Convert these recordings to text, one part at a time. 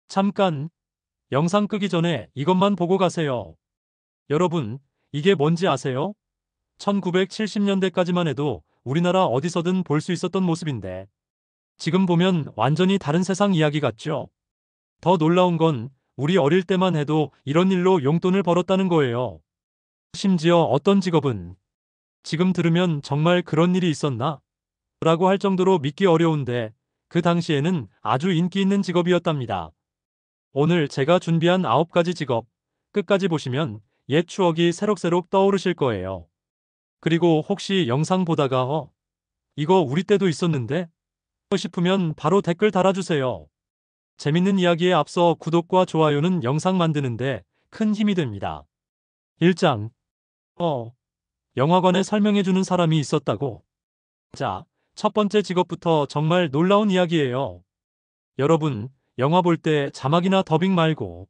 잠깐, 영상 끄기 전에 이것만 보고 가세요. 여러분, 이게 뭔지 아세요? 1970년대까지만 해도 우리나라 어디서든 볼 수 있었던 모습인데, 지금 보면 완전히 다른 세상 이야기 같죠? 더 놀라운 건 우리 어릴 때만 해도 이런 일로 용돈을 벌었다는 거예요. 심지어 어떤 직업은 지금 들으면 정말 그런 일이 있었나? 라고 할 정도로 믿기 어려운데, 그 당시에는 아주 인기 있는 직업이었답니다. 오늘 제가 준비한 9가지 직업, 끝까지 보시면 옛 추억이 새록새록 떠오르실 거예요. 그리고 혹시 영상 보다가 이거 우리 때도 있었는데? 싶으면 바로 댓글 달아주세요. 재밌는 이야기에 앞서 구독과 좋아요는 영상 만드는데 큰 힘이 됩니다. 1장. 영화관에 설명해주는 사람이 있었다고. 자, 첫 번째 직업부터 정말 놀라운 이야기예요. 여러분, 영화 볼 때 자막이나 더빙 말고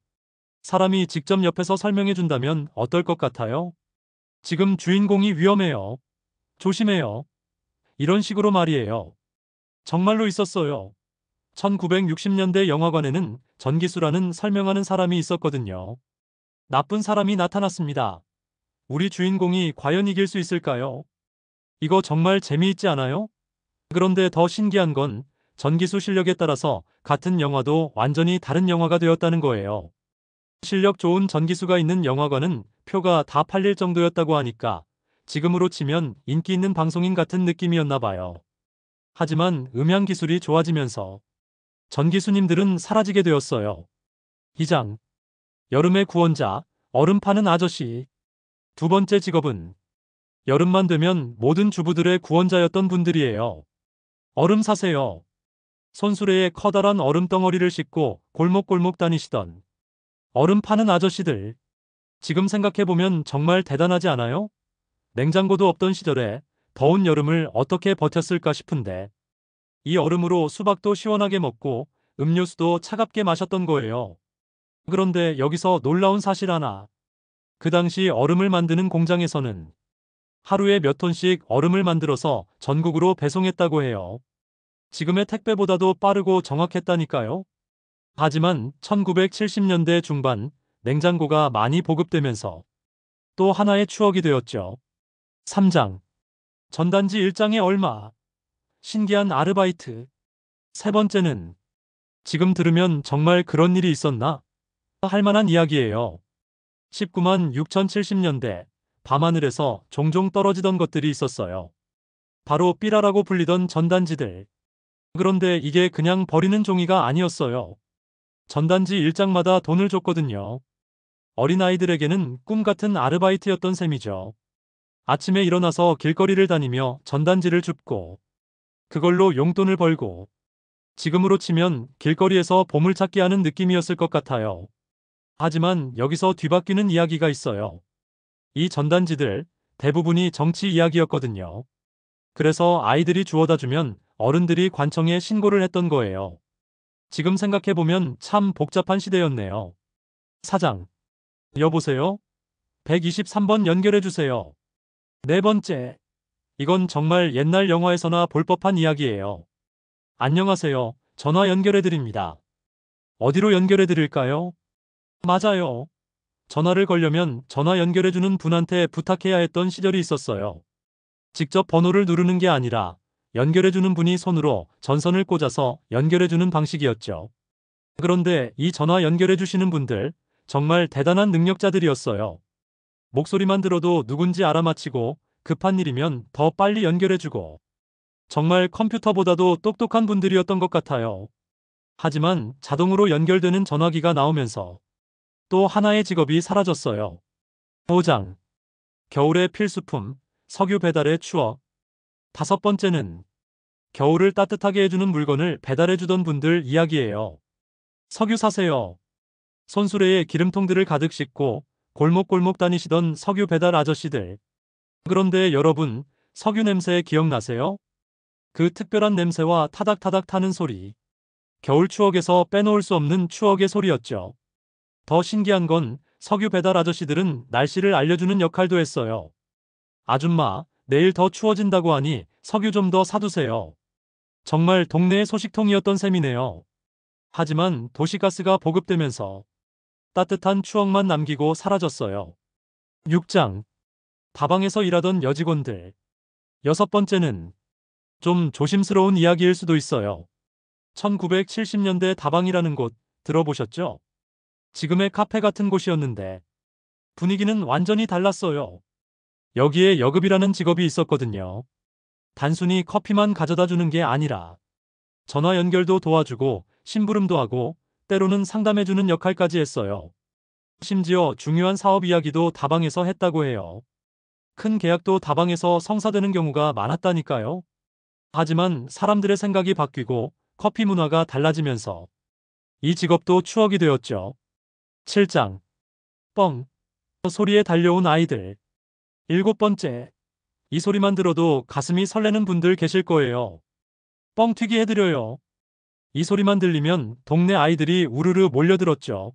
사람이 직접 옆에서 설명해준다면 어떨 것 같아요? 지금 주인공이 위험해요. 조심해요. 이런 식으로 말이에요. 정말로 있었어요. 1960년대 영화관에는 전기수라는 설명하는 사람이 있었거든요. 나쁜 사람이 나타났습니다. 우리 주인공이 과연 이길 수 있을까요? 이거 정말 재미있지 않아요? 그런데 더 신기한 건 전기수 실력에 따라서 같은 영화도 완전히 다른 영화가 되었다는 거예요. 실력 좋은 전기수가 있는 영화관은 표가 다 팔릴 정도였다고 하니까 지금으로 치면 인기 있는 방송인 같은 느낌이었나 봐요. 하지만 음향 기술이 좋아지면서 전기수님들은 사라지게 되었어요. 2장. 여름의 구원자, 얼음 파는 아저씨. 두 번째 직업은 여름만 되면 모든 주부들의 구원자였던 분들이에요. 얼음 사세요. 손수레에 커다란 얼음 덩어리를 싣고 골목골목 다니시던 얼음 파는 아저씨들. 지금 생각해보면 정말 대단하지 않아요? 냉장고도 없던 시절에 더운 여름을 어떻게 버텼을까 싶은데 이 얼음으로 수박도 시원하게 먹고 음료수도 차갑게 마셨던 거예요. 그런데 여기서 놀라운 사실 하나. 그 당시 얼음을 만드는 공장에서는 하루에 몇 톤씩 얼음을 만들어서 전국으로 배송했다고 해요. 지금의 택배보다도 빠르고 정확했다니까요. 하지만 1970년대 중반 냉장고가 많이 보급되면서 또 하나의 추억이 되었죠. 3장. 전단지 1장에 얼마? 신기한 아르바이트. 세 번째는 지금 들으면 정말 그런 일이 있었나? 할 만한 이야기예요. 19만 6070년대 밤하늘에서 종종 떨어지던 것들이 있었어요. 바로 삐라라고 불리던 전단지들. 그런데 이게 그냥 버리는 종이가 아니었어요. 전단지 1장마다 돈을 줬거든요. 어린아이들에게는 꿈 같은 아르바이트였던 셈이죠. 아침에 일어나서 길거리를 다니며 전단지를 줍고 그걸로 용돈을 벌고 지금으로 치면 길거리에서 보물찾기 하는 느낌이었을 것 같아요. 하지만 여기서 뒤바뀌는 이야기가 있어요. 이 전단지들 대부분이 정치 이야기였거든요. 그래서 아이들이 주워다 주면 어른들이 관청에 신고를 했던 거예요. 지금 생각해보면 참 복잡한 시대였네요. 사장. 여보세요? 123번 연결해주세요. 네 번째. 이건 정말 옛날 영화에서나 볼 법한 이야기예요. 안녕하세요. 전화 연결해드립니다. 어디로 연결해드릴까요? 맞아요. 전화를 걸려면 전화 연결해주는 분한테 부탁해야 했던 시절이 있었어요. 직접 번호를 누르는 게 아니라 연결해주는 분이 손으로 전선을 꽂아서 연결해주는 방식이었죠. 그런데 이 전화 연결해주시는 분들 정말 대단한 능력자들이었어요. 목소리만 들어도 누군지 알아맞히고 급한 일이면 더 빨리 연결해주고 정말 컴퓨터보다도 똑똑한 분들이었던 것 같아요. 하지만 자동으로 연결되는 전화기가 나오면서 또 하나의 직업이 사라졌어요. 5장. 겨울의 필수품, 석유 배달의 추억. 다섯 번째는 겨울을 따뜻하게 해주는 물건을 배달해주던 분들 이야기예요. 석유 사세요. 손수레에 기름통들을 가득 싣고 골목골목 다니시던 석유 배달 아저씨들. 그런데 여러분, 석유 냄새 기억나세요? 그 특별한 냄새와 타닥타닥 타는 소리. 겨울 추억에서 빼놓을 수 없는 추억의 소리였죠. 더 신기한 건 석유 배달 아저씨들은 날씨를 알려주는 역할도 했어요. 아줌마, 내일 더 추워진다고 하니 석유 좀 더 사두세요. 정말 동네의 소식통이었던 셈이네요. 하지만 도시가스가 보급되면서 따뜻한 추억만 남기고 사라졌어요. 6장. 다방에서 일하던 여직원들. 여섯 번째는 좀 조심스러운 이야기일 수도 있어요. 1970년대 다방이라는 곳 들어보셨죠? 지금의 카페 같은 곳이었는데 분위기는 완전히 달랐어요. 여기에 여급이라는 직업이 있었거든요. 단순히 커피만 가져다 주는 게 아니라 전화 연결도 도와주고 심부름도 하고 때로는 상담해주는 역할까지 했어요. 심지어 중요한 사업 이야기도 다방에서 했다고 해요. 큰 계약도 다방에서 성사되는 경우가 많았다니까요. 하지만 사람들의 생각이 바뀌고 커피 문화가 달라지면서 이 직업도 추억이 되었죠. 7장. 뻥 소리에 달려온 아이들. 일곱 번째. 이 소리만 들어도 가슴이 설레는 분들 계실 거예요. 뻥튀기 해드려요. 이 소리만 들리면 동네 아이들이 우르르 몰려들었죠.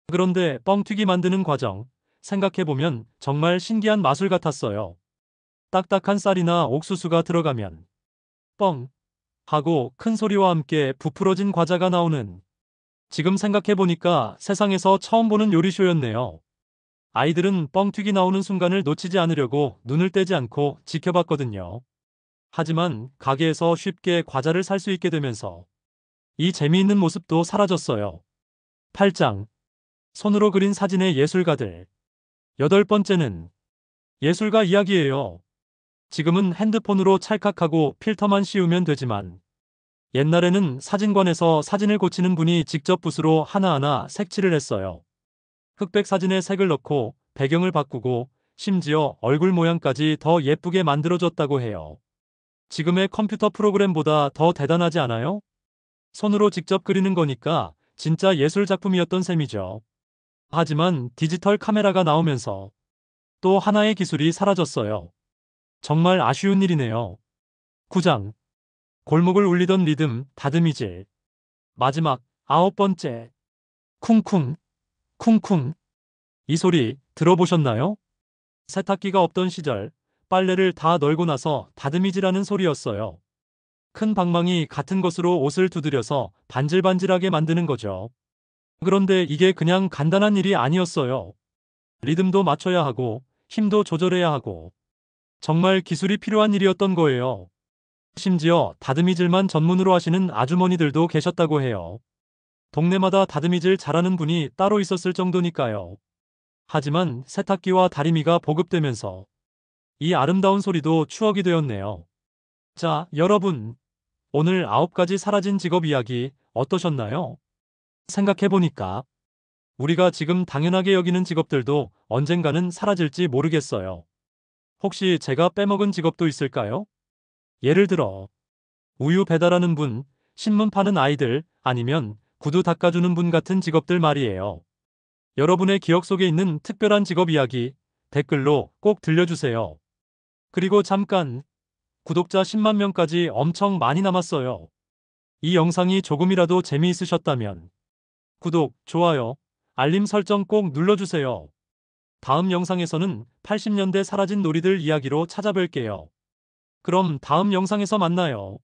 그런데 뻥튀기 만드는 과정 생각해보면 정말 신기한 마술 같았어요. 딱딱한 쌀이나 옥수수가 들어가면 뻥 하고 큰 소리와 함께 부풀어진 과자가 나오는, 지금 생각해보니까 세상에서 처음 보는 요리쇼였네요. 아이들은 뻥튀기 나오는 순간을 놓치지 않으려고 눈을 떼지 않고 지켜봤거든요. 하지만 가게에서 쉽게 과자를 살 수 있게 되면서 이 재미있는 모습도 사라졌어요. 8장. 손으로 그린 사진의 예술가들. 여덟 번째는 예술가 이야기예요. 지금은 핸드폰으로 찰칵하고 필터만 씌우면 되지만 옛날에는 사진관에서 사진을 고치는 분이 직접 붓으로 하나하나 색칠을 했어요. 흑백 사진에 색을 넣고 배경을 바꾸고 심지어 얼굴 모양까지 더 예쁘게 만들어줬다고 해요. 지금의 컴퓨터 프로그램보다 더 대단하지 않아요? 손으로 직접 그리는 거니까 진짜 예술 작품이었던 셈이죠. 하지만 디지털 카메라가 나오면서 또 하나의 기술이 사라졌어요. 정말 아쉬운 일이네요. 9장. 골목을 울리던 리듬, 다듬이질. 마지막, 아홉 번째. 쿵쿵, 쿵쿵. 이 소리 들어보셨나요? 세탁기가 없던 시절, 빨래를 다 널고 나서 다듬이질하는 소리였어요. 큰 방망이 같은 것으로 옷을 두드려서 반질반질하게 만드는 거죠. 그런데 이게 그냥 간단한 일이 아니었어요. 리듬도 맞춰야 하고, 힘도 조절해야 하고, 정말 기술이 필요한 일이었던 거예요. 심지어 다듬이질만 전문으로 하시는 아주머니들도 계셨다고 해요. 동네마다 다듬이질 잘하는 분이 따로 있었을 정도니까요. 하지만 세탁기와 다리미가 보급되면서 이 아름다운 소리도 추억이 되었네요. 자, 여러분. 오늘 9가지 사라진 직업 이야기 어떠셨나요? 생각해보니까 우리가 지금 당연하게 여기는 직업들도 언젠가는 사라질지 모르겠어요. 혹시 제가 빼먹은 직업도 있을까요? 예를 들어 우유 배달하는 분, 신문 파는 아이들, 아니면 구두 닦아주는 분 같은 직업들 말이에요. 여러분의 기억 속에 있는 특별한 직업 이야기 댓글로 꼭 들려주세요. 그리고 잠깐, 구독자 10만 명까지 엄청 많이 남았어요. 이 영상이 조금이라도 재미있으셨다면 구독, 좋아요, 알림 설정 꼭 눌러주세요. 다음 영상에서는 80년대 사라진 놀이들 이야기로 찾아뵐게요. 그럼 다음 영상에서 만나요.